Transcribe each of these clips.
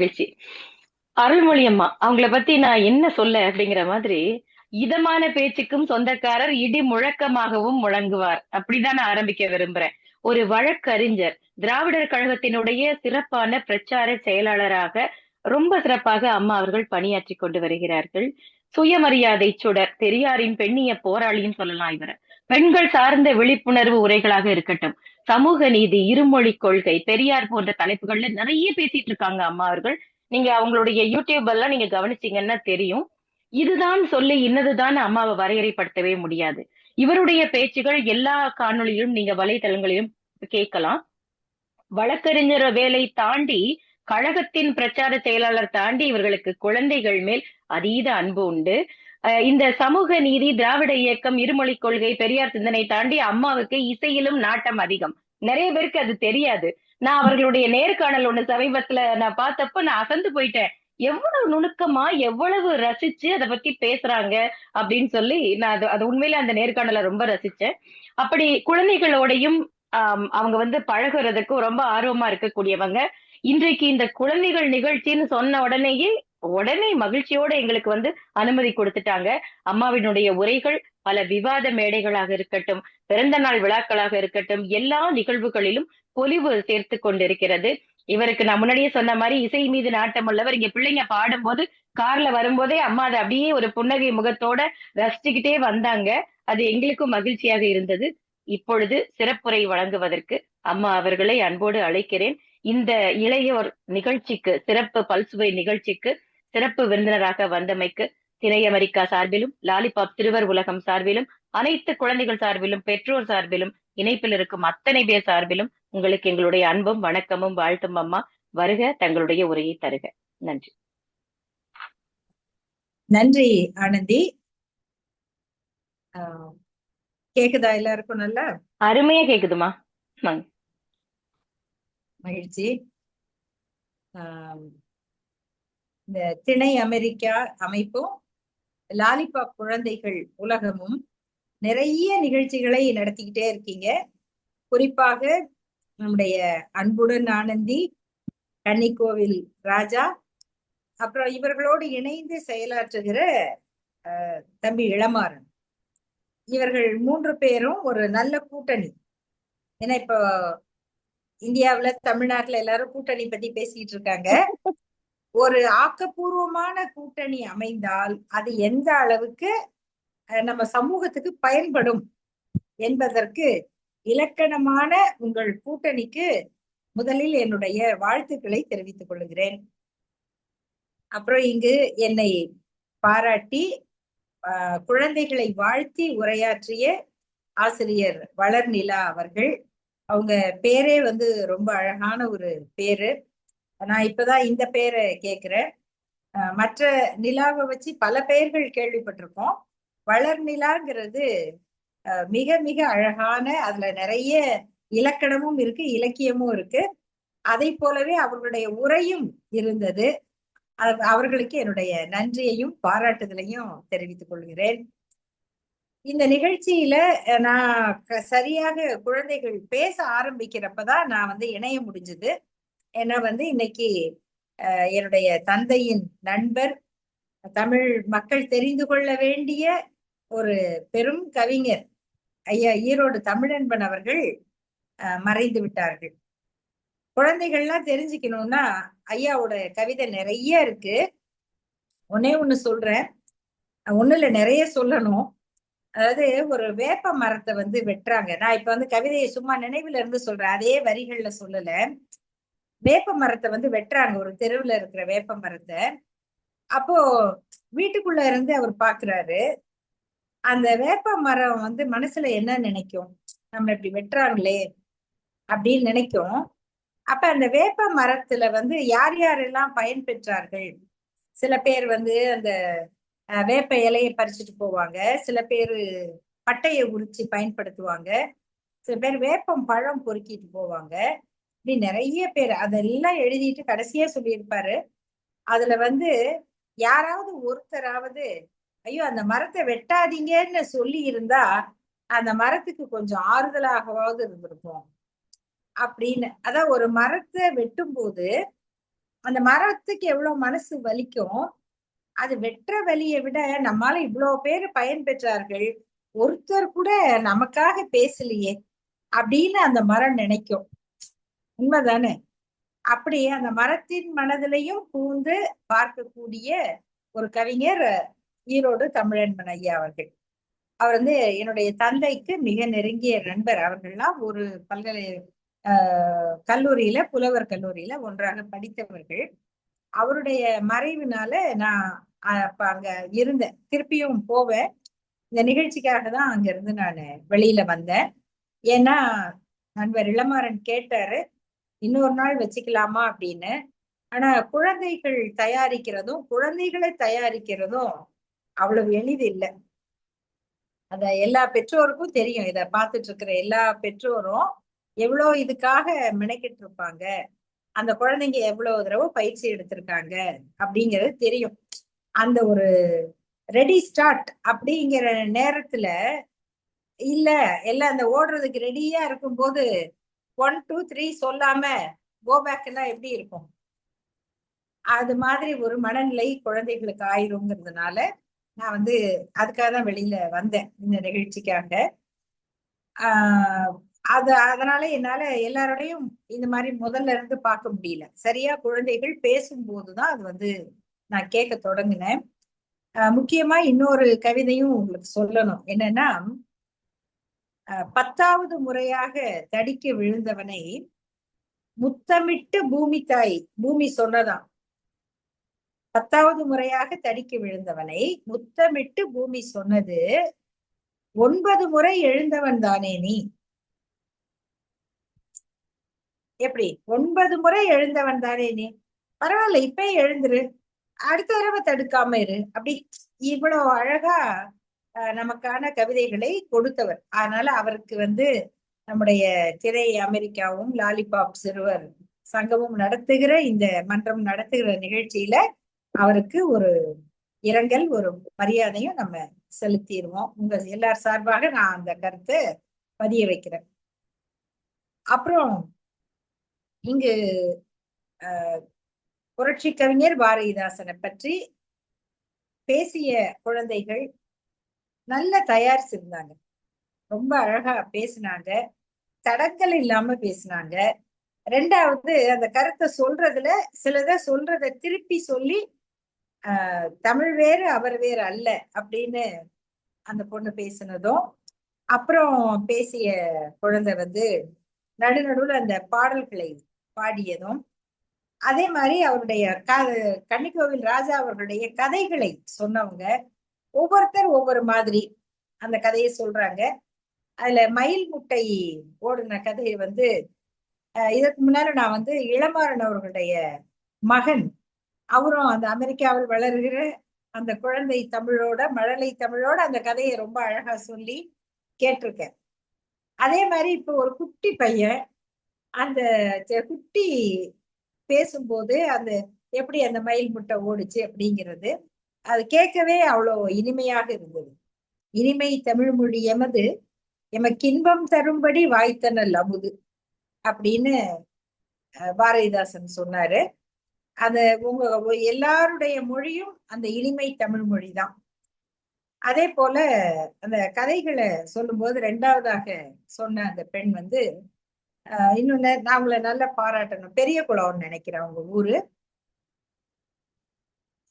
மகிழ்ச்சி. அருள்மொழி அம்மா அவங்கள பத்தி நான் என்ன சொல்ல அப்படிங்கிற மாதிரி, இதமான பேச்சுக்கும் சொந்தக்காரர், இடி முழக்கமாகவும் முழங்குவார். அப்படிதான் நான் ஆரம்பிக்க விரும்புறேன். ஒரு வழக்கறிஞர், திராவிடர் கழகத்தினுடைய சிறப்பான பிரச்சார செயலாளராக ரொம்ப சிறப்பாக அம்மா அவர்கள் பணியாற்றி கொண்டு வருகிறார்கள். சுயமரியாதை சுடர், பெரியாரின் பெண்ணிய போராளின்னு சொல்லலாம் இவர. பெண்கள் சார்ந்த விழிப்புணர்வு உரைகளாக இருக்கட்டும், சமூக நீதி, இருமொழி கொள்கை, பெரியார் போன்ற தலைப்புகள்ல நிறைய பேசிட்டு இருக்காங்க அம்மா அவர்கள். நீங்க அவங்களுடைய யூடியூப் எல்லாம் நீங்க கவனிச்சீங்கன்னா தெரியும். இதுதான் சொல்லி இன்னதுதான் அம்மாவை வரையறைப்படுத்தவே முடியாது. இவருடைய பேச்சுகள் எல்லா காணொளியிலும் நீங்க வலைதளங்களிலும் கேட்கலாம். வழக்கறிஞர் வேலை தாண்டி, கழகத்தின் பிரச்சார செயலாளர் தாண்டி இவர்களுக்கு குழந்தைகள் மேல் அதீத அன்பு உண்டு. இந்த சமூக நீதி, திராவிட இயக்கம், இருமொழி கொள்கை, பெரியார் சிந்தனை தாண்டி அம்மாவுக்கு இசையிலும் நாட்டம் அதிகம். நிறைய பேருக்கு அது தெரியாது. நான் அவர்களுடைய நேர்காணல் ஒண்ணு சமீபத்துல நான் பார்த்தப்ப நான் அசந்து போயிட்டேன். எவ்வளவு நுணுக்கமா, எவ்வளவு ரசிச்சு அதை பத்தி பேசுறாங்க அப்படின்னு சொல்லி நான் அது உண்மையில அந்த நேர்காணலை ரொம்ப ரசிச்சேன். அப்படி குழந்தைகளோடையும் அவங்க வந்து பழகுறதுக்கும் ரொம்ப ஆர்வமா இருக்கக்கூடியவங்க. இன்றைக்கு இந்த குழந்தைகள் நிகழ்ச்சின்னு சொன்ன உடனே மகிழ்ச்சியோட எங்களுக்கு வந்து அனுமதி கொடுத்துட்டாங்க. அம்மாவினுடைய உரைகள் பல விவாத மேடைகளாக இருக்கட்டும், பிறந்த நாள் விழாக்களாக இருக்கட்டும், எல்லா நிகழ்வுகளிலும் பொலிவு சேர்த்து கொண்டிருக்கிறது. இவருக்கு நான் முன்னாடியே சொன்ன மாதிரி இசை மீது நாட்டம் உள்ளவர். இங்க பிள்ளைங்க பாடும்போது கார்ல வரும்போதே அம்மா அதை அப்படியே ஒரு புன்னகை முகத்தோட ரசிச்சுக்கிட்டே வந்தாங்க. அது எங்களுக்கும் மகிழ்ச்சியாக இருந்தது. இப்பொழுது சிறப்புரை வழங்குவதற்கு அம்மா அவர்களை அன்போடு அழைக்கிறேன். இந்த இளையோர் நிகழ்ச்சிக்கு, சிறப்பு பல்சுவை நிகழ்ச்சிக்கு சிறப்பு விருந்தினராக வந்தமைக்கு திரை அமெரிக்கா சார்பிலும், லாலிபாப் சிறுவர் உலகம் சார்பிலும், அனைத்து குழந்தைகள் சார்பிலும், பெற்றோர் சார்பிலும், இணைப்பில் இருக்கும் அத்தனை பேர் சார்பிலும் உங்களுக்கு எங்களுடைய அன்பும் வணக்கமும் வாழ்த்தும். அம்மா வருக, தங்களுடைய உரையை தருக. நன்றி. நன்றி ஆனந்தி. கேக்குதா? எல்லாருக்கும் நல்லா அருமையா கேக்குதுமா. மகிழ்ச்சி. இந்த திணை அமெரிக்கா அமைப்பும் லாலிபாப் குழந்தைகள் உலகமும் நிறைய நிகழ்ச்சிகளை நடத்திக்கிட்டே இருக்கீங்க. குறிப்பாக நம்முடைய அன்புடன் ஆனந்தி, கன்னிக்கோவில் ராஜா, அப்புறம் இவர்களோடு இணைந்து செயலாற்றுகிற தம்பி இளமாறன், இவர்கள் 3 பேரும் ஒரு நல்ல கூட்டணி. ஏன்னா இப்போ இந்தியாவுல, தமிழ்நாட்டுல எல்லாரும் கூட்டணி பத்தி பேசிட்டு இருக்காங்க. ஒரு ஆக்கப்பூர்வமான கூட்டணி அமைந்தால் அது எந்த அளவுக்கு நம்ம சமூகத்துக்கு பயன்படும் என்பதற்கு இலக்கணமான உங்கள் கூட்டணிக்கு முதலில் என்னுடைய வாழ்த்துக்களை தெரிவித்துக் கொள்கிறேன். அப்புறம் இங்கு என்னை பாராட்டி குழந்தைகளை வாழ்த்தி உரையாற்றிய ஆசிரியர் வளர்நிலா அவர்கள், அவங்க பேரே வந்து ரொம்ப அழகான ஒரு பேரு. நான் இப்பதான் இந்த பேரை கேட்கிறேன். மற்ற நிலாவை வச்சு பல பெயர்கள் கேள்விப்பட்டிருக்கோம். வளர்நிலாங்கிறது மிக மிக அழகான, அதுல நிறைய இலக்கணமும் இருக்கு, இலக்கியமும் இருக்கு. அதை போலவே அவர்களுடைய உரையும் இருந்தது. அவர்களுக்கு என்னுடைய நன்றியையும் பாராட்டுதலையும் தெரிவித்துக் கொள்கிறேன். இந்த நிகழ்ச்சியில நான் சரியாக குழந்தைகள் பேச ஆரம்பிக்கிறப்பதான் நான் வந்து இணைய முடிஞ்சது. ஏன்னா வந்து இன்னைக்கு என்னுடைய தந்தையின் நண்பர், தமிழ் மக்கள் தெரிந்து கொள்ள வேண்டிய ஒரு பெரும் கவிஞர் ஐயா ஈரோடு தமிழன்பன் அவர்கள் மறைந்து விட்டார்கள். குழந்தைகள்லாம் தெரிஞ்சுக்கணும்னா ஐயாவோட கவிதை நிறைய இருக்கு. ஒன்னே ஒண்ணு சொல்றேன், ஒண்ணுல நிறைய சொல்லணும். அதாவது ஒரு வேப்ப மரத்தை வந்து வெட்டுறாங்க. நான் இப்ப வந்து கவிதையை சும்மா நினைவுல இருந்து சொல்றேன், அதே வரிகள்ல சொல்லல. வேப்ப மரத்தை வந்து வெட்டுறாங்க, ஒரு தெருவுல இருக்கிற வேப்ப மரத்தை. அப்போ வீட்டுக்குள்ள இருந்து அவர் பாக்குறாரு, அந்த வேப்ப மரம் வந்து மனசுல என்ன நினைக்கும், நம்ம இப்படி வெட்டுறாங்களே அப்படின்னு நினைக்கும். அப்ப அந்த வேப்ப மரத்துல வந்து யார் யாரெல்லாம் பயன் பெற்றார்கள்? சில பேர் வந்து அந்த வேப்ப இலையை பறிச்சுட்டு போவாங்க, சில பேர் பட்டையை உரிச்சு பயன்படுத்துவாங்க, சில பேர் வேப்பம் பழம் பொறுக்கிட்டு போவாங்க. இப்படி நிறைய பேர் அதெல்லாம் எழுதிட்டு கடைசியா சொல்லியிருப்பாரு. அதுல வந்து யாராவது ஒருத்தராவது ஐயோ அந்த மரத்தை வெட்டாதீங்கன்னு சொல்லி இருந்தா அந்த மரத்துக்கு கொஞ்சம் ஆறுதலாகவாவது இருந்திருக்கும் அப்படின்னு. அதான் ஒரு மரத்தை வெட்டும் போது அந்த மரத்துக்கு எவ்வளவு மனசு வலிக்கும். அது வெட்டுற வலியை விட நம்மால இவ்வளவு பேர் பயன் பெற்றார்கள், ஒருத்தர் கூட நமக்காக பேசலையே அப்படின்னு அந்த மரம் நினைக்கும். உண்மைதானே? அப்படி அந்த மரத்தின் மனதிலையும் பூந்து பார்க்கக்கூடிய ஒரு கவிஞர் ஈரோடு தமிழன்பன் ஐயா அவர்கள். அவர் வந்து என்னுடைய தந்தைக்கு மிக நெருங்கிய நண்பர். அவர்கள்லாம் ஒரு பல்கலை கல்லூரியில, புலவர் கல்லூரியில ஒன்றாக படித்தவர்கள். அவருடைய மறைவினால நான் அப்ப அங்க இருந்தேன். திருப்பியும் போவேன். இந்த நிகழ்ச்சிக்காக தான் அங்க இருந்து நான் வெளியில வந்தேன். ஏன்னா நண்பர் இளமாறன் கேட்டாரு, இன்னொரு நாள் வச்சுக்கலாமா அப்படின்னு. ஆனா குழந்தைகள் தயாரிக்கிறதும் குழந்தைகளை தயாரிக்கிறதும் அவ்வளவு எளிது இல்லை. அத எல்லா பெற்றோருக்கும் தெரியும். இத பார்த்துட்டு இருக்கிற எல்லா பெற்றோரும் எவ்வளவு இதுக்காக மெனக்கிட்டு இருப்பாங்க, அந்த குழந்தைங்க எவ்வளவு தடவை பயிற்சி எடுத்திருக்காங்க அப்படிங்கிறது தெரியும். அந்த ஒரு ரெடி ஸ்டார்ட் அப்படிங்கிற நேரத்துல இல்ல, எல்லாம் அந்த ஓடுறதுக்கு ரெடியா இருக்கும் போது 1 2 3 சொல்லாம கோபேக் எல்லாம் எப்படி இருக்கும்? அது மாதிரி ஒரு மனநிலை குழந்தைகளுக்கு ஆயிருங்கிறதுனால நான் வந்து அதுக்காக தான் வெளியில வந்தேன் இந்த நிகழ்ச்சிக்காக. ஆஹ் அதனால என்னால எல்லாரோடையும் இந்த மாதிரி முதல்ல இருந்து பார்க்க முடியல. சரியா குழந்தைகள் பேசும்போதுதான் அது வந்து நான் கேட்க தொடங்கினேன். முக்கியமா இன்னொரு கவிதையும் உங்களுக்கு சொல்லணும். என்னன்னா, 10வது முறையாக தடிக்க விழுந்தவனை முத்தமிட்டு பூமி சொன்னதாம். 10வது முறையாக தடிக்க விழுந்தவனை முத்தமிட்டு பூமி சொன்னது, 9 முறை எழுந்தவன் தானே நீ. எப்படி 9 முறை எழுந்தவன் தானே நீ, பரவாயில்ல இப்பயே எழுந்துரு, அடுத்த தடவை தடுக்காம இரு. அப்படி இவ்வளவு அழகா நமக்கான கவிதைகளை கொடுத்தவர். அதனால அவருக்கு வந்து நம்முடைய திரை அமெரிக்காவும் லாலிபாப் சிறுவர் சங்கமும் நடத்துகிற இந்த மன்றம் நடத்துகிற நிகழ்ச்சியில அவருக்கு ஒரு இரங்கல், ஒரு மரியாதையும் நம்ம செலுத்திடுவோம். உங்க எல்லார் சார்பாக நான் அந்த கருத்தை பதிய வைக்கிறேன். அப்புறம் இங்கு புரட்சி கவிஞர் பாரதிதாசனை பற்றி பேசிய குழந்தைகள் நல்ல தயாரிச்சிருந்தாங்க. ரொம்ப அழகா பேசினாங்க, தடங்கள் இல்லாம பேசினாங்க. ரெண்டாவது, அந்த கருத்தை சொல்றதுல சிலத சொல்றத திருப்பி சொல்லி தமிழ் வேறு அவர் வேறு அல்ல அப்படின்னு அந்த பொண்ணு பேசினதும், அப்புறம் பேசிய குழந்தை வந்து நடுநடுவுல அந்த பாடல்களை பாடியதும், அதே மாதிரி அவருடைய கன்னிக்கோவில் ராஜா அவர்களுடைய கதைகளை சொன்னவங்க ஒவ்வொருத்தர் ஒவ்வொரு மாதிரி அந்த கதையை சொல்றாங்க. அதுல மயில் முட்டை ஓடுன கதையை வந்து இதற்கு முன்னால நான் வந்து இளமாறன் அவர்களுடைய மகன், அவரும் அந்த அமெரிக்காவில் வளர்கிற அந்த குழந்தை தமிழோட, மழலை தமிழோட அந்த கதையை ரொம்ப அழகா சொல்லி கேட்டிருக்கேன். அதே மாதிரி இப்போ ஒரு குட்டி பையன் அந்த குட்டி பேசும்போது அந்த எப்படி அந்த மயில் முட்டை ஓடுச்சு அப்படிங்கிறது அது கேட்கவே அவ்வளோ இனிமையாக இருந்தது. இனிமை தமிழ் மொழி எமது, எமக்கு இன்பம் தரும்படி வாய்த்தனல் அமுது அப்படின்னு பாரதிதாசன் சொன்னாரு. அது உங்க எல்லாருடைய மொழியும் அந்த இனிமை தமிழ் மொழி தான். அதே போல அந்த கதைகளை சொல்லும்போது ரெண்டாவதாக சொன்ன அந்த பெண் வந்து இன்னொன்னு நான் உங்களை நல்லா பாராட்டணும். பெரிய குளம்னு நினைக்கிறேன் அவங்க ஊரு.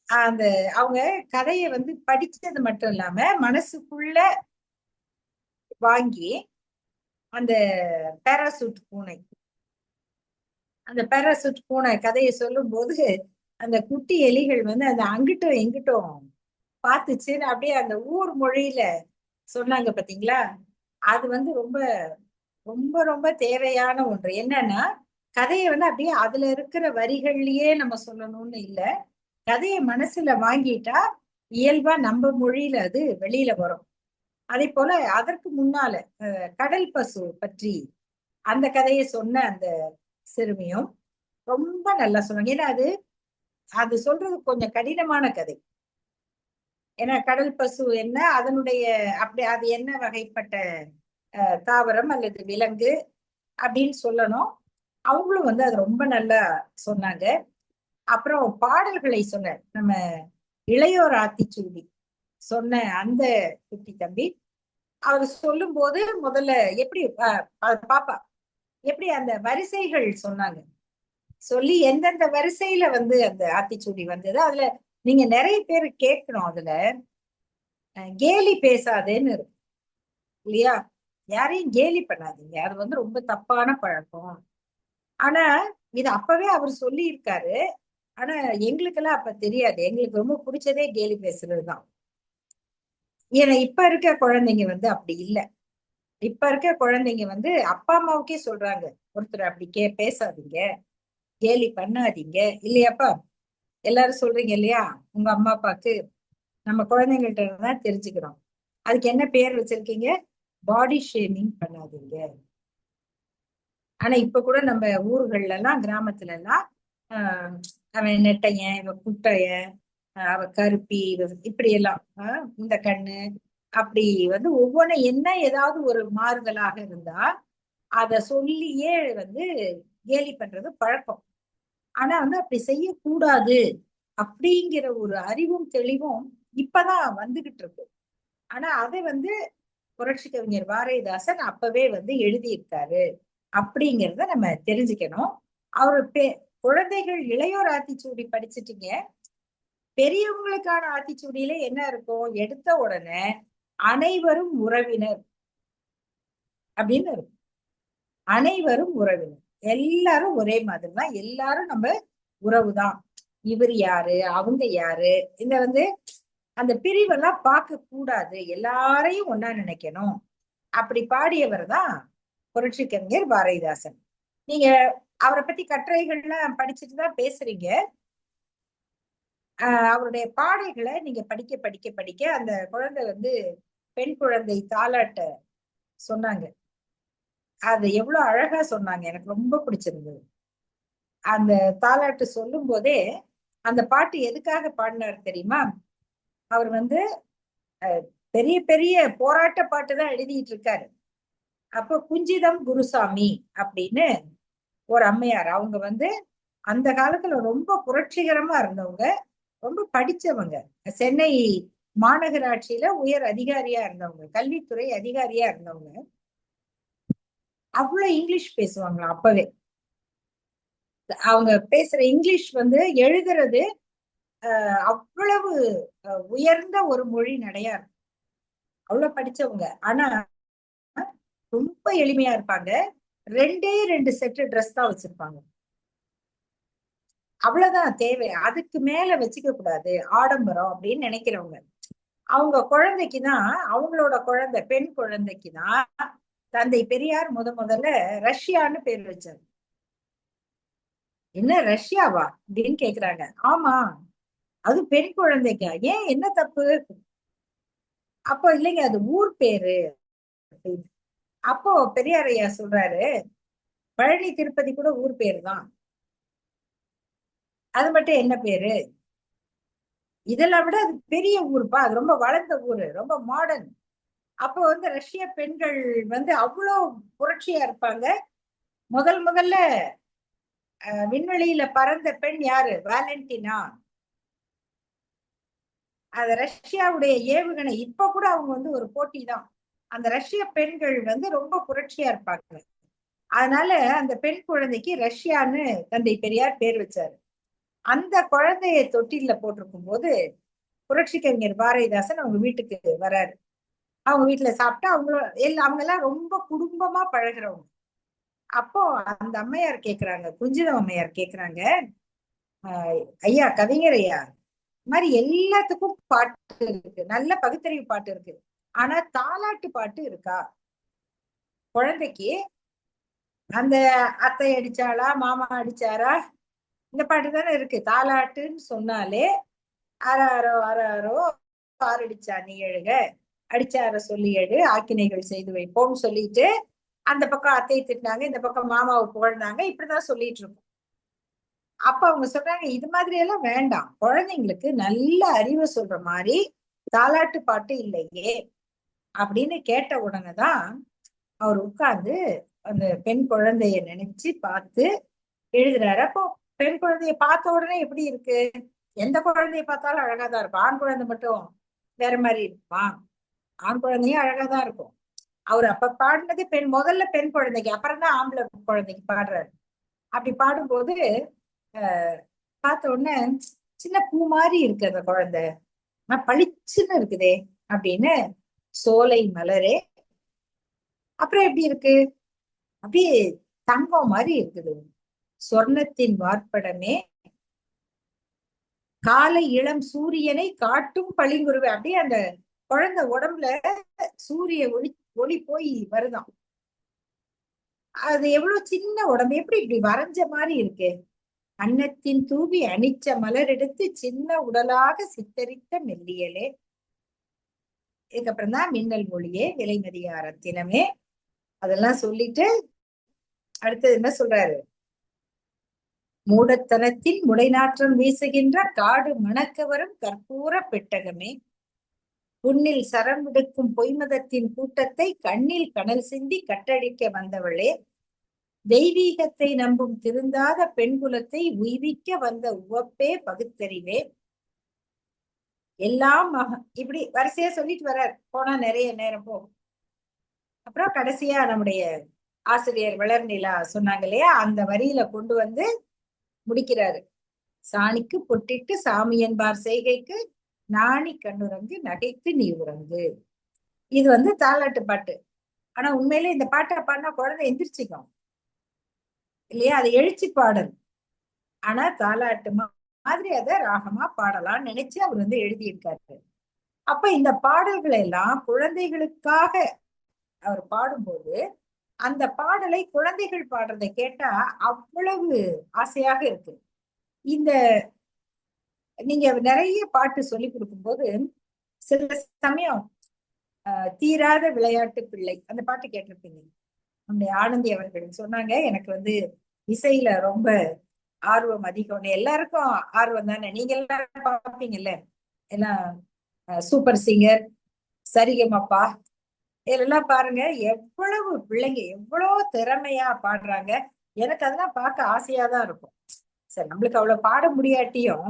அந்த அவங்க கதையை வந்து படிச்சது மட்டும் இல்லாம மனசுக்குள்ள வாங்கி அந்த பேராசூட் பூனை, அந்த பேராசூட் பூனை கதையை சொல்லும் போது அந்த குட்டி எலிகள் வந்து அந்த அங்கிட்டும் எங்கிட்டும் பார்த்துச்சுன்னு அப்படியே அந்த ஊர் மொழியில சொன்னாங்க பாத்தீங்களா. அது வந்து ரொம்ப ரொம்ப ரொம்ப தேவையான ஒன்று. என்னன்னா, கதையை வந்து அப்படியே அதுல இருக்கிற வரிகள்லயே நம்ம சொல்லணும்னு இல்ல, கதையை மனசுல வாங்கிட்டா இயல்பா நம்ம மொழியில அது வெளியில வரும். அதே போல அதற்கு முன்னால கடல் பசு பற்றி அந்த கதையை சொன்ன அந்த சிறுமியும் ரொம்ப நல்லா சொன்னாங்க. ஏன்னா அது அது சொல்றது கொஞ்சம் கடினமான கதை. ஏன்னா கடல் பசு என்ன, அதனுடைய அப்படி அது என்ன வகைப்பட்ட தாவரம் அல்லது விலங்கு அப்படின்னு சொல்லணும். அவங்களும் வந்து அது ரொம்ப நல்லா சொன்னாங்க. அப்புறம் பாடல்களை சொன்னார். நம்ம இளையோர் ஆத்திச்சூடி சொன்ன அந்த குட்டி தம்பி அவர் சொல்லும் போது முதல்ல எப்படி பாப்பா எப்படி அந்த வரிசைகள் சொன்னாங்க, சொல்லி எந்தெந்த வரிசையில வந்து அந்த ஆத்திச்சூடி வந்தது. அதுல நீங்க நிறைய பேர் கேட்கணும். அதுல கேலி பேசாதேன்னு இருக்கு இல்லையா? யாரையும் கேலி பண்ணாதீங்க, அது வந்து ரொம்ப தப்பான பழக்கம். ஆனா இது அப்பவே அவர் சொல்லி இருக்காரு. ஆனா எங்களுக்கெல்லாம் அப்ப தெரியாது. எங்களுக்கு ரொம்ப பிடிச்சதே கேலி பேசுறதுதான். ஏன்னா இப்ப இருக்க குழந்தைங்க வந்து அப்படி இல்லை. இப்ப இருக்க குழந்தைங்க வந்து அப்பா அம்மாவுக்கே சொல்றாங்க, ஒருத்தர் அப்படி பேசாதீங்க, கேலி பண்ணாதீங்க, இல்லையாப்பா? எல்லாரும் சொல்றீங்க இல்லையா? உங்க அம்மா அப்பாக்கு நம்ம குழந்தைங்கள்ட்ட தான் தெரிஞ்சுக்கிறோம். அதுக்கு என்ன பேர் வச்சிருக்கீங்க? பாடி ஷேமிங் பண்ணாதீங்க. ஆனா இப்ப கூட நம்ம ஊர்கள்ல எல்லாம் கிராமத்துல எல்லாம் அவன் நெட்டையன், இவன் குட்டையன், அவ கருப்பி, இப்படி எல்லாம் இந்த கண்ணு அப்படி வந்து ஒவ்வொன்றும் என்ன ஏதாவது ஒரு மாறுதலாக இருந்தா அத சொல்லியே வந்து கேலி பண்றது பழக்கம். ஆனா வந்து அப்படி செய்யக்கூடாது அப்படிங்கிற ஒரு அறிவும் தெளிவும் இப்பதான் வந்துகிட்டு இருக்கு. ஆனா அதை வந்து புரட்சி கவிஞர் பாரதிதாசன் அப்பவே வந்து எழுதியிருக்காரு அப்படிங்கிறத நம்ம தெரிஞ்சுக்கணும். அவரு குழந்தைகள் இளையோர் ஆத்திச்சூடி படிச்சுட்டீங்க. பெரியவங்களுக்கான ஆத்திச்சூடியில என்ன இருக்கும்? எடுத்த உடனே அனைவரும் உறவினர் அப்படின்னு இருக்கும். அனைவரும் உறவினர், எல்லாரும் ஒரே மாதிரிதான், எல்லாரும் நம்ம உறவுதான். இவர் யாரு, அவங்க யாரு, இந்த வந்து அந்த பிரிவெல்லாம் பார்க்க கூடாது, எல்லாரையும் ஒன்னா நினைக்கணும். அப்படி பாடியவர் தான் புரட்சி கவிஞர் பாரதிதாசன். நீங்க அவரை பத்தி கட்டுரைகள்லாம் படிச்சுட்டு தான் பேசுறீங்க. அவருடைய பாடல்களை நீங்க படிக்க படிக்க படிக்க அந்த குழந்தை வந்து பெண் குழந்தை தாலாட்ட சொன்னாங்க. அது எவ்வளவு அழகா சொன்னாங்க, எனக்கு ரொம்ப பிடிச்சிருந்தது. அந்த தாலாட்டு சொல்லும் போதே அந்த பாட்டு எதுக்காக பாடினார் தெரியுமா? அவர் வந்து பெரிய பெரிய போராட்ட பாட்டு தான் எழுதிட்டு இருக்காரு. அப்போ குஞ்சிதம் குருசாமி அப்படின்னு ஒரு அம்மையார், அவங்க வந்து அந்த காலத்துல ரொம்ப புரட்சிகரமா இருந்தவங்க, ரொம்ப படிச்சவங்க, சென்னை மாநகராட்சியில உயர் அதிகாரியா இருந்தவங்க, கல்வித்துறை அதிகாரியா இருந்தவங்க. அவ்வளவு இங்கிலீஷ் பேசுவாங்களா அப்பவே. அவங்க பேசுற இங்கிலீஷ் வந்து எழுதுறது அவ்வளவு உயர்ந்த ஒரு மொழி நடையா இருக்கும். அவ்வளவு படிச்சவங்க, ஆனா ரொம்ப எளிமையா இருப்பாங்க. ரெண்டே ரெண்டு செட்டு ட்ரெஸ் தான் வச்சிருப்பாங்க. அவ்வளவுதான் தேவை, அதுக்கு மேல வச்சுக்க கூடாது ஆடம்பரம் அப்படின்னு நினைக்கிறவங்க. அவங்க குழந்தைக்குதான், அவங்களோட குழந்தை பெண் குழந்தைக்குதான் தந்தை பெரியார் முதல்ல ரஷ்யான்னு பேர் வச்சாரு. என்ன ரஷ்யாவா அப்படின்னு கேக்குறாங்க. ஆமா, அது பெண் குழந்தைக்கா? ஏன், என்ன தப்பு? அப்போ இல்லைங்க, அது ஊர் பேரு. அப்போ பெரியார் ஐயா சொல்றாரு, பழனி திருப்பதி கூட ஊர் பேரு தான், அது மட்டும் என்ன பேரு? இதெல்லாம் விட அது பெரிய ஊருப்பா, அது ரொம்ப வளர்ந்த ஊரு, ரொம்ப மாடர்ன். அப்போ வந்து ரஷ்ய பெண்கள் வந்து அவ்வளோ புரட்சியா இருப்பாங்க. முதல்ல விண்வெளியில பறந்த பெண் யாரு? வேலண்டினா. அது ரஷ்யாவுடைய ஏவுகணை. இப்ப கூட அவங்க வந்து ஒரு போட்டி தான். அந்த ரஷ்ய பெண்கள் வந்து ரொம்ப புரட்சியா இருப்பாங்க. அதனால அந்த பெண் குழந்தைக்கு ரஷ்யான்னு தந்தை பெரியார் பேர் வச்சாரு. அந்த குழந்தைய தொட்டில போட்டிருக்கும் போது புரட்சி கவிஞர் பாரதிதாசன் அவங்க வீட்டுக்கு வராரு. அவங்க வீட்டுல சாப்பிட்டா அவங்க எல்லாம் ரொம்ப குடும்பமா பழகுறவங்க. அப்போ அந்த அம்மையார் கேக்குறாங்க, குஞ்சிதம் அம்மையார் கேக்குறாங்க, ஐயா கவிஞர் ஐயா, இந்த மாதிரி எல்லாத்துக்கும் பாட்டு இருக்கு, நல்ல பகுத்தறிவு பாட்டு இருக்கு, ஆனா தாலாட்டு பாட்டு இருக்கா? குழந்தைக்கு அந்த அத்தை அடிச்சாளா, மாமா அடிச்சாரா, இந்த பாட்டு தானே இருக்கு. தாலாட்டுன்னு சொன்னாலே ஆறாரோ ஆறாரோ ஆறடிச்சா நீ எழுக, அடிச்சார சொல்லி எழு, ஆக்கினைகள் செய்து வைப்போம்னு சொல்லிட்டு அந்த பக்கம் அத்தையை திட்டினாங்க, இந்த பக்கம் மாமாவை புகழ்ந்தாங்க, இப்படிதான் சொல்லிட்டு இருக்கோம். அப்ப அவங்க சொல்றாங்க, இது மாதிரி எல்லாம் வேண்டாம், குழந்தைங்களுக்கு நல்ல அறிவு சொல்ற மாதிரி தாலாட்டு பாட்டு இல்லையே அப்படின்னு கேட்ட உடனேதான் அவர் உட்கார்ந்து அந்த பெண் குழந்தைய நினைச்சு பார்த்து எழுதுறாரு. அப்போ பெண் குழந்தைய பார்த்த உடனே எப்படி இருக்கு? எந்த குழந்தைய பார்த்தாலும் அழகாதான் இருக்கும். ஆண் குழந்தை மட்டும் வேற மாதிரி இருக்குமா? ஆண் குழந்தையும் அழகாதான் இருக்கும். அவர் அப்ப பாடினது முதல்ல பெண் குழந்தைக்கு, அப்புறம் தான் ஆம்பளை குழந்தைக்கு பாடுறாரு. அப்படி பாடும்போது பார்த்த உடனே சின்ன பூ மாதிரி இருக்கு அந்த குழந்தை, பளிச்சுன்னு இருக்குதே அப்படின்னு. சோலை மலரே அப்புறம் எப்படி இருக்கு? அப்படியே தங்கம் மாதிரி இருக்குது. சொர்ணத்தின் வார்ப்படமே காலை இளம் சூரியனை காட்டும் பளிங்குருவை. அப்படியே அந்த குழந்தை உடம்புல சூரிய ஒளி போய் வருதாம். அது எவ்வளவு சின்ன உடம்பு, எப்படி இப்படி வரைஞ்ச மாதிரி இருக்கு? அன்னத்தின் தூவி அணிச்ச மலர் எடுத்து சின்ன உடலாக சித்தரித்த மெல்லியலே. இதுக்கப்புறம் தான் மின்னல் மொழியே விலைமதியா ரத்தினமே. அதெல்லாம் சொல்லிட்டு அடுத்தது என்ன சொல்றாரு? மூடத்தனத்தின் முடைநாற்றம் வீசுகின்ற காடு மணக்க வரும் கற்பூர பெட்டகமே, புண்ணில் சரம் விடுக்கும் பொய்மதத்தின் கூட்டத்தை கண்ணில் கனல் சிந்தி கட்டழிக்க வந்தவளே, தெய்வீகத்தை நம்பும் திருந்தாத பெண்குலத்தை உய்விக்க வந்த உவப்பே பகுத்தறிவே. எல்லாம் இப்படி வரிசையா சொல்லிட்டு வர்றார். போனா நிறைய நேரம் போகும். அப்புறம் கடைசியா நம்முடைய ஆசிரியர் வளர்நிலா சொன்னாங்க இல்லையா, அந்த வரியில கொண்டு வந்து முடிக்கிறாரு. சாணிக்கு பொட்டிட்டு சாமி என்பார் செய்கைக்கு நாணி கண்ணுறங்கு நகைத்து நீ உறங்கு. இது வந்து தாலாட்டு பாட்டு. ஆனா உண்மையிலே இந்த பாட்டை பாடினா குழந்தை எந்திரிச்சிக்கும் இல்லையா? அது எழுச்சி பாடல். ஆனா தாலாட்டு மாதிரி அதை ராகமா பாடலாம்னு நினைச்சு அவர் வந்து எழுதியிருக்காரு. அப்ப இந்த பாடல்களை எல்லாம் குழந்தைகளுக்காக அவர் பாடும்போது அந்த பாடலை குழந்தைகள் பாடுறதை கேட்டா அவ்வளவு ஆசையாக இருக்கு. இந்த நீங்க நிறைய பாட்டு சொல்லி கொடுக்கும்போது சில சமயம் தீராத விளையாட்டு பிள்ளை அந்த பாட்டு கேட்டிருப்பீங்க. நம்முடைய ஆனந்தி அவர்கள் சொன்னாங்க, எனக்கு வந்து இசையில ரொம்ப ஆர்வம் அதிகம். எல்லாருக்கும் ஆர்வம் தானே, நீங்க எல்லாரும் பார்ப்பீங்கல்ல, எல்லாம் சூப்பர் சிங்கர், சரிகமப்பா, இதெல்லாம் பாருங்க எவ்வளவு பிள்ளைங்க எவ்வளவு திறமையா பாடுறாங்க. எனக்கு அதெல்லாம் பார்க்க ஆசையாதான் இருக்கும். சரி, நம்மளுக்கு அவ்வளவு பாட முடியாட்டியும்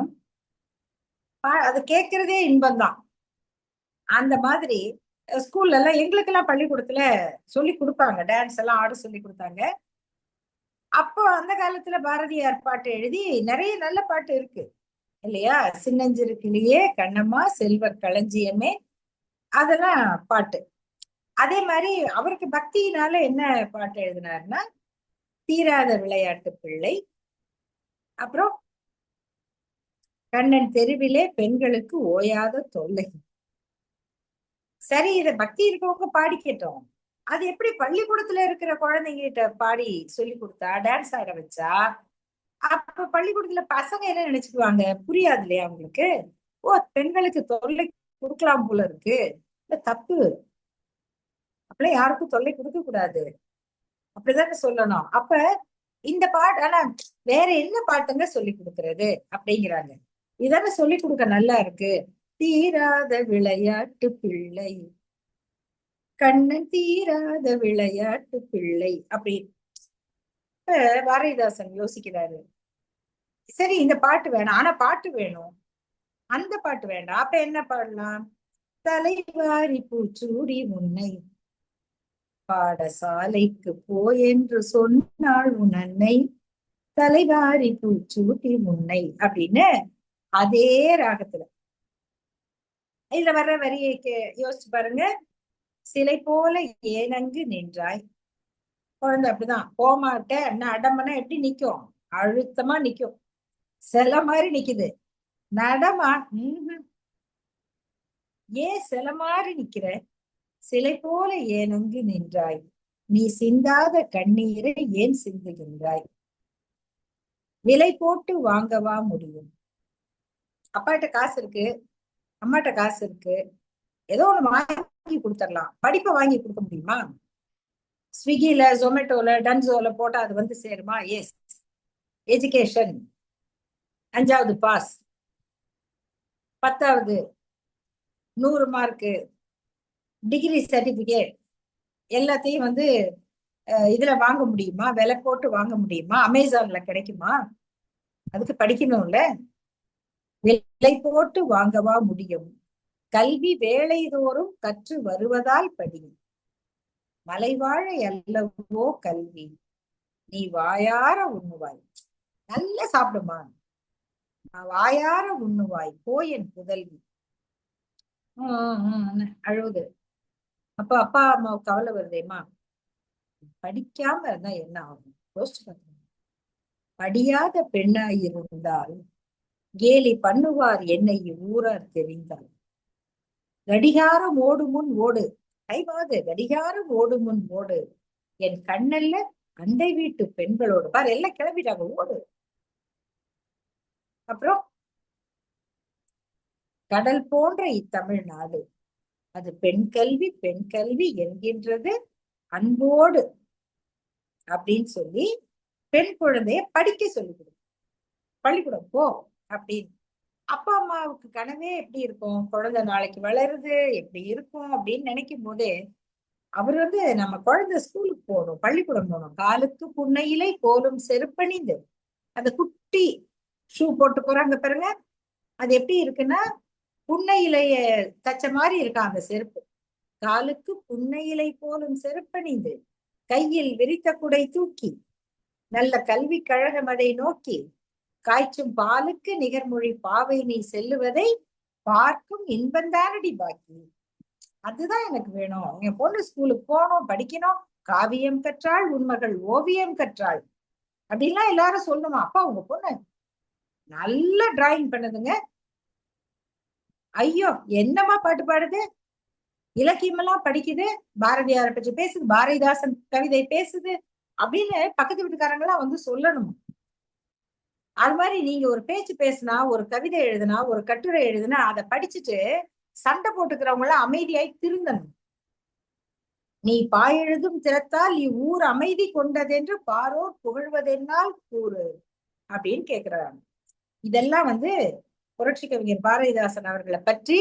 அது கேட்கறதே இன்பம்தான். அந்த மாதிரி ஸ்கூல்ல எல்லாம் எங்களுக்கு எல்லாம் பள்ளிக்கூடத்துல சொல்லி கொடுப்பாங்க, டான்ஸ் எல்லாம் ஆட சொல்லி கொடுத்தாங்க. அப்போ அந்த காலத்துல பாரதியார் பாட்டு எழுதி நிறைய நல்ல பாட்டு இருக்கு இல்லையா? சின்னஞ்சிறுக்கிலேயே கண்ணம்மா செல்வ களஞ்சியமே, அதெல்லாம் பாட்டு. அதே மாதிரி அவருக்கு பக்தியினால என்ன பாட்டு எழுதினாருன்னா தீராத விளையாட்டு பிள்ளை, அப்புறம் கண்ணன் தெருவிலே பெண்களுக்கு ஓயாத தொல்லை. சரி, இத பக்தி இருக்கவங்க பாடிக்கிட்டோம். அது எப்படி பள்ளிக்கூடத்துல இருக்கிற குழந்தைங்கிட்ட பாடி சொல்லி கொடுத்தா, டான்ஸ் ஆட வச்சா, அப்ப பள்ளிக்கூடத்துல பசங்க என்ன நினைச்சுக்குவாங்க? புரியாது இல்லையா அவங்களுக்கு? ஓ, பெண்களுக்கு தொல்லை கொடுக்கலாம் போல இருக்கு, தப்பு, அப்படிலாம் யாருக்கும் தொல்லை கொடுக்க கூடாது, அப்படிதானே சொல்லணும். அப்ப இந்த பாட்டு ஆனா வேற என்ன பாட்டுங்க சொல்லி கொடுக்கறது அப்படிங்கிறாங்க. இதானே சொல்லி கொடுக்க நல்லா இருக்கு. தீராத விளையாட்டு பிள்ளை, கண்ணன் தீராத விளையாட்டு பிள்ளை அப்படி. பாரதிதாசன் யோசிக்கிறாரு, சரி இந்த பாட்டு வேணாம், ஆனா பாட்டு வேணும், அந்த பாட்டு வேண்டாம், அப்ப என்ன பாடலாம்? தலைவாரி பூச்சூடி உன்னை பாடசாலைக்கு போய் என்று சொன்னாள் உன் அன்னை, தலைவாரி பூச்சூடி உன்னை அப்படின்னு அதே ராகத்துல. இதுல வர்ற வரியை யோசிச்சு பாருங்க. சிலை போல ஏனங்கு நின்றாய். குழந்தை அப்படிதான், போமாட்டேன் அடம்பனா எப்படி நிக்கும்? அழுத்தமா நிக்கும், சில மாதிரி நிக்குது. நடமா ஏன் சில மாதிரி நிக்கிற? சிலை போல ஏனங்கு நின்றாய், நீ சிந்தாத கண்ணீரை ஏன் சிந்துகின்றாய்? விலை போட்டு வாங்கவா முடியும்? அப்பாட்ட காசு இருக்கு, அம்மாட்ட காசு இருக்கு, ஏதோ ஒண்ணு வாங்கி கொடுத்துடலாம். படிப்பை வாங்கி கொடுக்க முடியுமா? ஸ்விக்கில, ஜொமேட்டோல, டன்சோல போட்டா அது வந்து சேருமா? எஸ். எஜுகேஷன் 5வது பாஸ், 10வது 100 மார்க்கு, டிகிரி சர்டிபிகேட் எல்லாத்தையும் வந்து இதுல வாங்க முடியுமா? விலை போட்டு வாங்க முடியுமா? அமேசான்ல கிடைக்குமா? அதுக்கு படிக்கணும்ல. விலை போட்டு வாங்கவா முடியும்? கல்வி வேலைதோறும் கற்று வருவதால் படியும். மலைவாழை அல்லவோ கல்வி, நீ வாயார உண்ணுவாய். நல்லா சாப்பிடுமா, வாயார உண்ணுவாய் போய் என் புதல்வி. அழுவுது. அப்ப அப்பா அம்மாவுக்கு கவலை வருதேம்மா. படிக்காம இருந்தா என்ன ஆகும்? யோசிச்சு பாருங்க. படியாத பெண்ணாயிருந்தால் கேலி பண்ணுவார் என்னை ஊரார் தெரிந்தால். கடிகாரம் ஓடு முன் ஓடு, கைவாது கடிகாரம் ஓடு முன் ஓடு, என் கண்ணல்ல அண்டை வீட்டு பெண்களோடு. பாரு, எல்லாம் கிளம்பிட்டாங்க, ஓடு. அப்புறம் கடல் போன்ற இத்தமிழ்நாடு, அது பெண் கல்வி பெண் கல்வி என்கின்றது அன்போடு அப்படின்னு சொல்லி பெண் குழந்தைய படிக்க சொல்லி கொடுக்கும். பள்ளிக்கூடம் போ அப்படின்னு. அப்பா அம்மாவுக்கு கனவே எப்படி இருக்கும்? குழந்தை நாளைக்கு வளருது, எப்படி இருக்கும் அப்படின்னு நினைக்கும் போதே அவர் நம்ம குழந்தை ஸ்கூலுக்கு போகணும், பள்ளிக்கூடம் போகணும். காலுக்கு புன்னையிலை போலும் செருப்பணிந்து, அந்த குட்டி ஷூ போட்டு போறாங்க பாருங்க, அது எப்படி இருக்குன்னா புன்னை இலைய தச்ச மாதிரி இருக்கா அந்த செருப்பு. காலுக்கு புன்னை இலை போலும் செருப்பணிந்து, கையில் விரித்த குடை தூக்கி, நல்ல கல்வி கழகம் அதை நோக்கி, காய்ச்சும் பாலுக்கு நிகர்மொழி பாவை நீ செல்லுவதை பார்க்கும் இன்பந்தானடி பாக்கி. அதுதான் எனக்கு வேணும். என் பொண்ணு ஸ்கூலுக்கு போகணும், படிக்கணும், காவியம் கற்றாள் உன்மகள் ஓவியம் கற்றாள் அப்படின்லாம் எல்லாரும் சொல்லணுமா? அப்பா உங்க பொண்ணு நல்ல டிராயிங் பண்ணுதுங்க, ஐயோ என்னமா பாட்டு பாடுது, இலக்கியம் எல்லாம் படிக்குது, பாரதியாரை பற்றி பேசுது, பாரதிதாசன் கவிதை பேசுது அப்படின்னு பக்கத்து வீட்டுக்காரங்க எல்லாம் சொல்லணும். அது மாதிரி நீங்க ஒரு பேச்சு பேசினா, ஒரு கவிதை எழுதுனா, ஒரு கட்டுரை எழுதுனா, அதை படிச்சுட்டு சண்டை போட்டுக்கிறவங்க எல்லாம் அமைதியாய் திருந்தணும். நீ பாயெழுதும் திறத்தால் ஊர் அமைதி கொண்டதென்று பாரோர் புகழ்வதென்னால் கூறு அப்படின்னு கேக்குறாங்க. இதெல்லாம் புரட்சி கவிஞர் பாரதிதாசன் அவர்களை பற்றி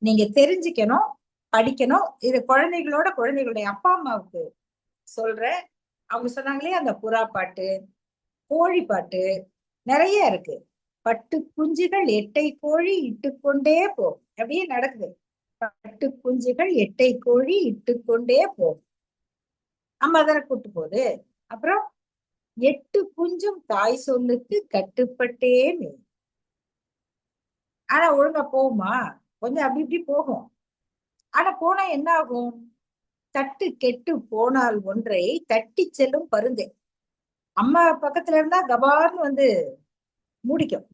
நீங்க தெரிஞ்சுக்கணும், படிக்கணும். இது குழந்தைகளுடைய அப்பா அம்மாவுக்கு சொல்ற. அவங்க சொன்னாங்களே அந்த புறா பாட்டு, கோழி பாட்டு நிறைய இருக்கு. பட்டு குஞ்சுகள் எட்டை கோழி இட்டுக்கொண்டே போகும், அப்படியே நடக்குது. பட்டு குஞ்சுகள் எட்டை கோழி இட்டுக்கொண்டே போகும், அம்மா தானே கூட்டு போகுது. அப்புறம் 8 குஞ்சும் தாய் சொல்லுக்கு கட்டுப்பட்டே மே. ஆனா ஒழுங்கா போகுமா? கொஞ்சம் அப்படி இப்படி போகும். ஆனா போனா என்ன ஆகும்? தட்டு கெட்டு போனால் ஒன்றை தட்டி செல்லும் பருந்தே. அம்மா பக்கத்துல இருந்தா கபார்னு மூடிக்கும்.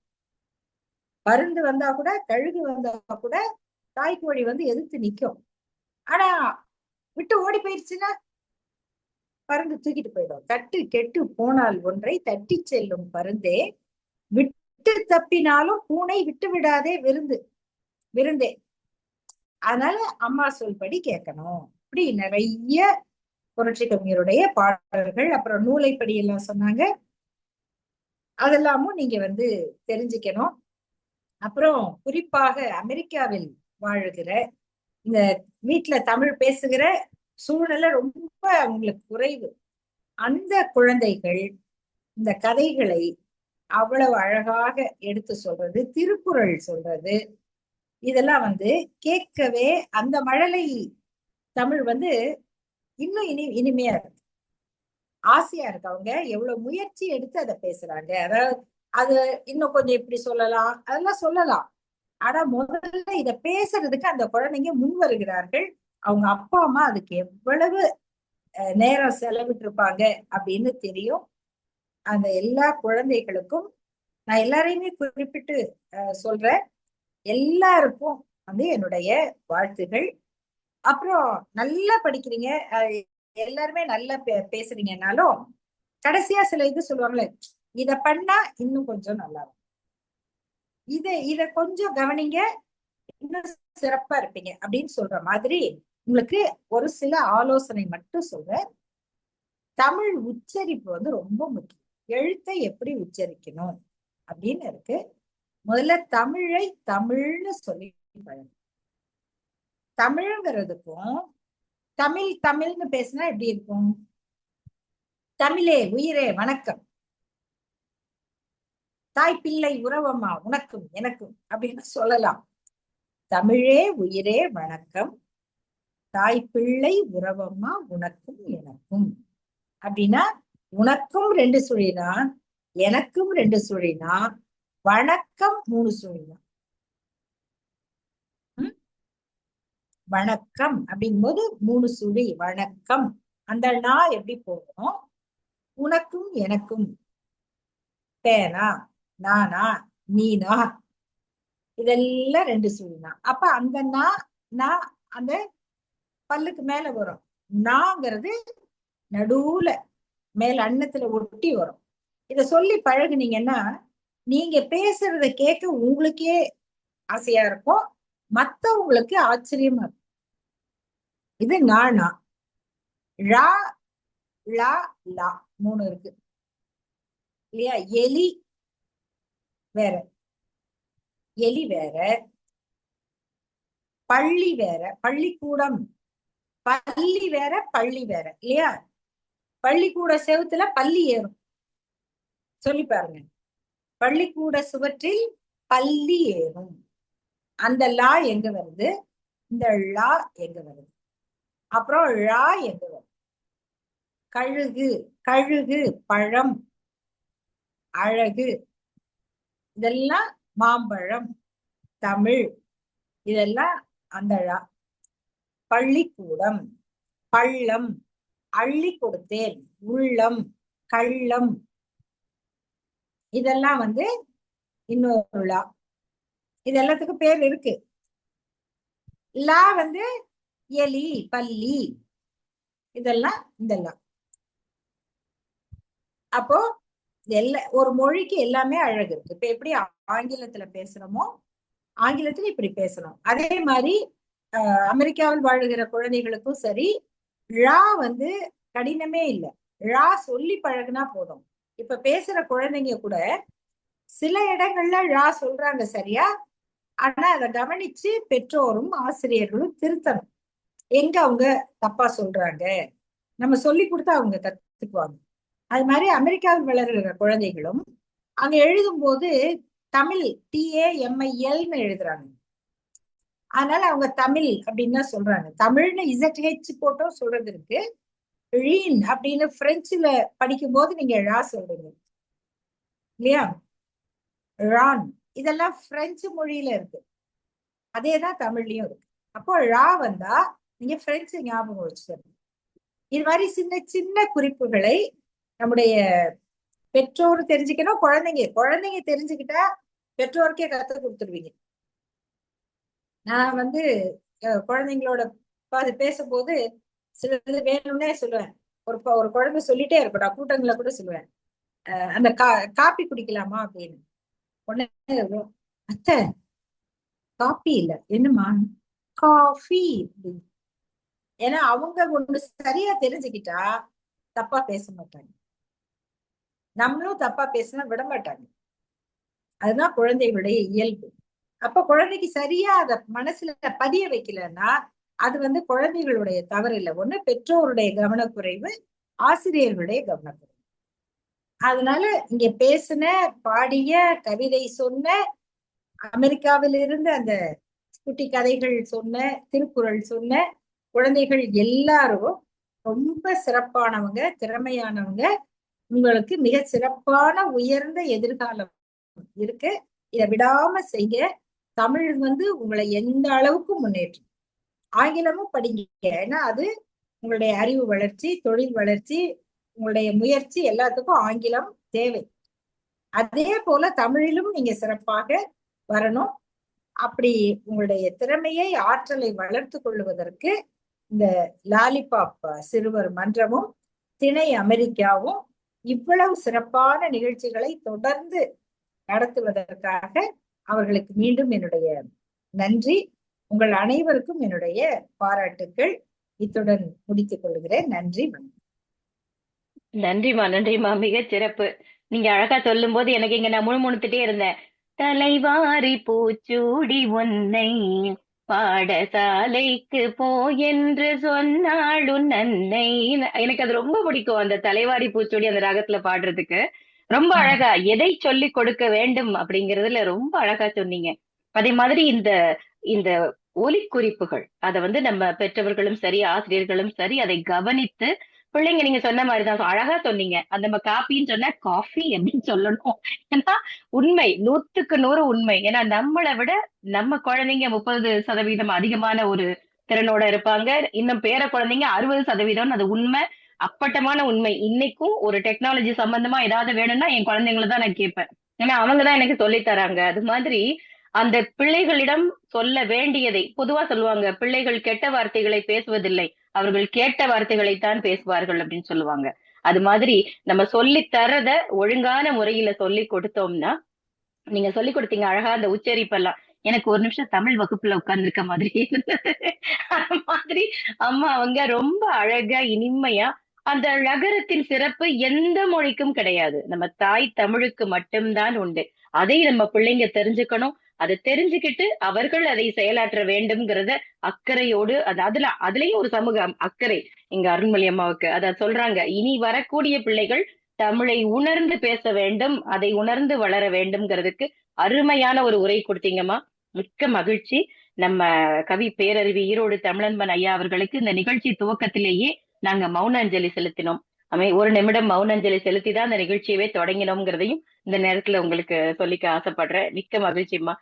பருந்து வந்தா கூட, கழுகு வந்தா கூட தாய்க்கோழி எதிர்த்து நிக்கும். ஆனா விட்டு ஓடி போயிடுச்சுன்னா பருந்து தூக்கிட்டு போயிடும். தட்டு கெட்டு போனால் ஒன்றை தட்டி செல்லும் பருந்தே, விட்டு தப்பினாலும் பூனை விட்டு விடாதே விருந்தே. அதனால அம்மா சொல்படி கேட்கணும். இப்படி நிறைய புரட்சி கவிஞருடைய பாடல்கள், அப்புறம் நூலைப்படி எல்லாம் சொன்னாங்க. அதெல்லாமும் நீங்க தெரிஞ்சுக்கணும். அப்புறம் குறிப்பாக அமெரிக்காவில் வாழுகிற, இந்த வீட்டுல தமிழ் பேசுகிற சூழ்நிலை ரொம்ப அவங்களுக்கு குறைவு. அந்த குழந்தைகள் இந்த கதைகளை அவ்வளவு அழகாக எடுத்து சொல்றது, திருக்குறள் சொல்றது, இதெல்லாம் கேட்கவே அந்த மழலை தமிழ் இன்னும் இனிமையா இருக்கு, ஆசையா இருக்கு. அவங்க எவ்வளவு முயற்சி எடுத்து அதை பேசுறாங்க. அதாவது அது இன்னும் கொஞ்சம் இப்படி சொல்லலாம், அதெல்லாம் சொல்லலாம். ஆனா முதல்ல இத பேசுறதுக்கு அந்த குழந்தைங்க முன் வருகிறார்கள். அவங்க அப்பா அம்மா அதுக்கு எவ்வளவு நேரம் செலவிட்டு இருப்பாங்க அப்படின்னு தெரியும். அந்த எல்லா குழந்தைகளுக்கும் நான் எல்லாரையுமே குறிப்பிட்டு சொல்றேன். எல்லாருக்கும் என்னுடைய வாழ்த்துகள். அப்புறம் நல்லா படிக்கிறீங்க, எல்லாருமே நல்லா பேசுறீங்கன்னாலும் கடைசியா சில இது சொல்லுவாங்களே, இத பண்ணா இன்னும் கொஞ்சம் நல்லா இருக்கும், இத கொஞ்சம் கவனிங்க, இன்னும் சிறப்பா இருப்பீங்க அப்படின்னு சொல்ற மாதிரி உங்களுக்கு ஒரு சில ஆலோசனை மட்டும் சொல்றேன். தமிழ் உச்சரிப்பு ரொம்ப முக்கியம். எழுத்தை எப்படி உச்சரிக்கணும் அப்படின்னு இருக்கு. முதல்ல தமிழை தமிழ்னு சொல்லி பழகும். தமிழ்ங்கிறதுக்கும் தமிழ்னு பேசினா எப்படி இருக்கும்? தமிழே உயிரே வணக்கம், தாய் பிள்ளை உறவம்மா உனக்கும் எனக்கும் அப்படின்னு சொல்லலாம். தமிழே உயிரே வணக்கம், தாய் பிள்ளை உறவம்மா உனக்கும் எனக்கும். அப்படின்னா உனக்கும் 2 சுழினா, எனக்கும் 2 சுழினா, வணக்கம் 3 சுழினா. வணக்கம் அப்படிங்கும்போது 3 சுழி வணக்கம். அந்த நா எப்படி போகணும்? உனக்கும் எனக்கும், பேனா, நானா, நீனா, இதெல்லாம் 2 சுழினா. அப்ப அந்த நா அந்த பல்லுக்கு மேல வரும். நாங்கிறது நடுவுல மேல அன்னத்துல ஒட்டி வரும். இத சொல்லி பழகுனீங்கன்னா நீங்க பேசுறத கேட்க உங்களுக்கே ஆசையா இருக்கும், மத்தவங்களுக்கு ஆச்சரியமா இருக்கும். இது நானா. ழா, லா, லா 3 இருக்கு இல்லையா? எலி வேற, எலி வேற, பள்ளி வேற, பள்ளிக்கூடம், பள்ளி வேற, பள்ளி வேற இல்லையா? பள்ளிக்கூட செவுத்துல பள்ளி ஏறும். சொல்லி பாருங்க. பள்ளிக்கூட சுவற்றில் பள்ளி ஏறும். அந்த லா எங்க வருது? இந்த ழா எங்க வருது? அப்புறம் ழா எங்க வருது? கழுகு, கழுகு பழம், அழகு, இதெல்லாம் மாம்பழம், தமிழ், இதெல்லாம் அந்த ழா. பள்ளிக்கூடம், பள்ளம், அள்ளி கொடுத்தேன், உள்ளம், கள்ளம், இதெல்லாம் இன்னொரு லா. இது எல்லாத்துக்கும் பேர் இருக்கு. லா எலி, பல்லி, இதெல்லாம் இந்த லா. அப்போ ஒரு மொழிக்கு எல்லாமே அழகு இருக்கு. இப்ப எப்படி ஆங்கிலத்துல பேசுறோமோ ஆங்கிலத்துல இப்படி பேசணும். அதே மாதிரி அமெரிக்காவில் வாழுகிற குழந்தைகளுக்கும் சரி, ழா கடினமே இல்லை. ழா சொல்லி பழகுனா போதும். இப்ப பேசுற குழந்தைங்க கூட சில இடங்கள்ல ழா சொல்றாங்க சரியா, ஆனா அதை கவனிச்சு பெற்றோரும் ஆசிரியர்களும் திருத்தணும். எங்க அவங்க தப்பா சொல்றாங்க, நம்ம சொல்லி கொடுத்தா அவங்க கத்துக்குவாங்க. அது மாதிரி அமெரிக்காவில் வளர்கிற குழந்தைகளும் அங்க எழுதும் போது தமிழ் TAMILன்னு எழுதுறாங்க. அதனால அவங்க தமிழ் அப்படின்னு தான் சொல்றாங்க. தமிழ்னு ZH போட்டும் சொல்றது இருக்கு. ரீன் அப்படின்னு பிரெஞ்சுல படிக்கும் போது நீங்க ழா சொல்றீங்க இல்லையா? ரான், இதெல்லாம் பிரெஞ்சு மொழியில இருக்கு. அதேதான் தமிழ்லயும் இருக்கு. அப்போ ழா வந்தா நீங்க பிரெஞ்சு ஞாபகம் வச்சுக்கணும். இது மாதிரி சின்ன சின்ன குறிப்புகளை நம்முடைய பெற்றோர் தெரிஞ்சுக்கணும். குழந்தைங்க தெரிஞ்சுக்கிட்டா பெற்றோருக்கே கத்து கொடுத்துருவீங்க. நான் குழந்தைங்களோட பேசும்போது சிலது வேணும்னே சொல்லுவேன். ஒரு குழந்தை சொல்லிட்டே இருக்கட்டும், கூட்டங்களை கூட சொல்லுவேன், அந்த காப்பி குடிக்கலாமா அப்படின்னு. உடனே அத்தை காப்பி இல்ல, என்னமா காஃபி அப்படின்னு. ஏன்னா அவங்க ஒண்ணு சரியா தெரிஞ்சுக்கிட்டா தப்பா பேச மாட்டாங்க, நம்மளும் தப்பா பேசினா விட மாட்டாங்க. அதுதான் குழந்தைகளுடைய இயல்பு. அப்ப குழந்தைக்கு சரியா அத மனசுல பதிய வைக்கலன்னா அது குழந்தைகளுடைய தவறு இல்லை. ஒண்ணு பெற்றோருடைய கவனக்குறைவு, ஆசிரியர்களுடைய கவனக்குறைவு. அதனால இங்க பேசின, பாடிய, கவிதை சொன்ன, அமெரிக்காவில் இருந்து அந்த குட்டி கதைகள் சொன்ன, திருக்குறள் சொன்ன குழந்தைகள் எல்லாரும் ரொம்ப சிறப்பானவங்க, திறமையானவங்க. உங்களுக்கு மிக சிறப்பான உயர்ந்த எதிர்காலம் இருக்கு. இதை விடாம செய்ய. தமிழ் உங்களை எந்த அளவுக்கு முன்னேற்றும். ஆங்கிலமும் படிங்க, ஏன்னா அது உங்களுடைய அறிவு வளர்ச்சி, தொழில் வளர்ச்சி, உங்களுடைய முயற்சி எல்லாத்துக்கும் ஆங்கிலம் தேவை. அதே போல தமிழிலும் நீங்க சிறப்பாக வரணும். அப்படி உங்களுடைய திறமையை, ஆற்றலை வளர்த்து கொள்வதற்கு இந்த லாலிபாப் சிறுவர் மன்றமும் திணை அமெரிக்காவும் இவ்வளவு சிறப்பான நிகழ்ச்சிகளை தொடர்ந்து நடத்துவதற்காக அவர்களுக்கு மீண்டும் என்னுடைய நன்றி. உங்கள் அனைவருக்கும் என்னுடைய பாராட்டுக்கள். இத்துடன் முடித்துக் கொள்கிறேன். நன்றி. நன்றிமா, நன்றிமா, மிக சிறப்பு. நீங்க அழகா சொல்லும் போது எனக்கு இங்க நான் முணுமுணுத்துட்டே இருந்தேன். தலைவாரி பூச்சூடி உன்னை பாடசாலைக்கு போ என்று சொன்னாலும் நன்னை. எனக்கு அது ரொம்ப பிடிக்கும், அந்த தலைவாரி பூச்சூடி அந்த ராகத்துல பாடுறதுக்கு. ரொம்ப ம், அழகா எதை சொல்லி கொடுக்க வேண்டும் அப்படிங்கறதுல ரொம்ப அழகா சொன்னீங்க. அதே மாதிரி இந்த இந்த ஒலிக்குறிப்புகள் அத வந்து நம்ம பெற்றவர்களும் சரி, ஆசிரியர்களும் சரி அதை கவனித்து பிள்ளைங்க நீங்க சொன்ன மாதிரிதான் அழகா சொன்னீங்க. அந்த நம்ம காப்பின்னு சொன்னா காஃபி அப்படின்னு சொல்லணும். ஏன்னா உண்மை 100க்கு 100 உண்மை. ஏன்னா நம்மளை விட நம்ம குழந்தைங்க 30% அதிகமான ஒரு திறனோட இருப்பாங்க. இன்னும் பேர குழந்தைங்க 60% அது உண்மை. அப்பட்டமான உண்மை. இன்னைக்கும் ஒரு டெக்னாலஜி சம்பந்தமா ஏதாவது வேணும்னா என் குழந்தைங்கள தான் நான் கேட்பேன். ஏன்னா அவங்க தான் எனக்கு சொல்லி தராங்க. அது மாதிரி அந்த பிள்ளைகளிடம் சொல்ல வேண்டியதை பொதுவா சொல்லுவாங்க, பிள்ளைகள் கெட்ட வார்த்தைகளை பேசுவதில்லை. அவர்கள் கேட்ட வார்த்தைகளைத்தான் பேசுவார்கள் அப்படின்னு சொல்லுவாங்க. அது மாதிரி நம்ம சொல்லி தரத ஒழுங்கான முறையில சொல்லி கொடுத்தோம்னா, நீங்க சொல்லிக் கொடுத்தீங்க அழகா அந்த உச்சரிப்பெல்லாம். எனக்கு ஒரு நிமிஷம் தமிழ் வகுப்புல உட்கார்ந்திருக்க மாதிரி இருந்தது. அந்த மாதிரி அம்மா அவங்க ரொம்ப அழகா, இனிமையா அந்த ழகரத்தின் சிறப்பு எந்த மொழிக்கும் கிடையாது. நம்ம தாய் தமிழுக்கு மட்டும்தான் உண்டு. அதை நம்ம பிள்ளைங்க தெரிஞ்சுக்கணும். அதை தெரிஞ்சுக்கிட்டு அவர்கள் அதை செயலாற்ற வேண்டும்ங்கிறத அக்கறையோடு அதுலயும் ஒரு சமூக அக்கறை எங்க அருண்மொழி அம்மாவுக்கு. அத சொல்றாங்க. இனி வரக்கூடிய பிள்ளைகள் தமிழை உணர்ந்து பேச வேண்டும், அதை உணர்ந்து வளர வேண்டும்ங்கிறதுக்கு அருமையான ஒரு உரை கொடுத்தீங்கம்மா. மிக்க மகிழ்ச்சி. நம்ம கவி பேரறிவி ஈரோடு தமிழன்பன் ஐயா அவர்களுக்கு இந்த நிகழ்ச்சி துவக்கத்திலேயே நாங்க மௌன அஞ்சலி செலுத்தினோம். ஒரு நிமிடம் மௌன அஞ்சலி செலுத்தி தான் இந்த நிகழ்ச்சியவே தொடங்கினோம்ங்கிறதையும் இந்த நேரத்துல உங்களுக்கு சொல்லிக்க ஆசைப்படுறேன். மிக்க மகிழ்ச்சிம்மா.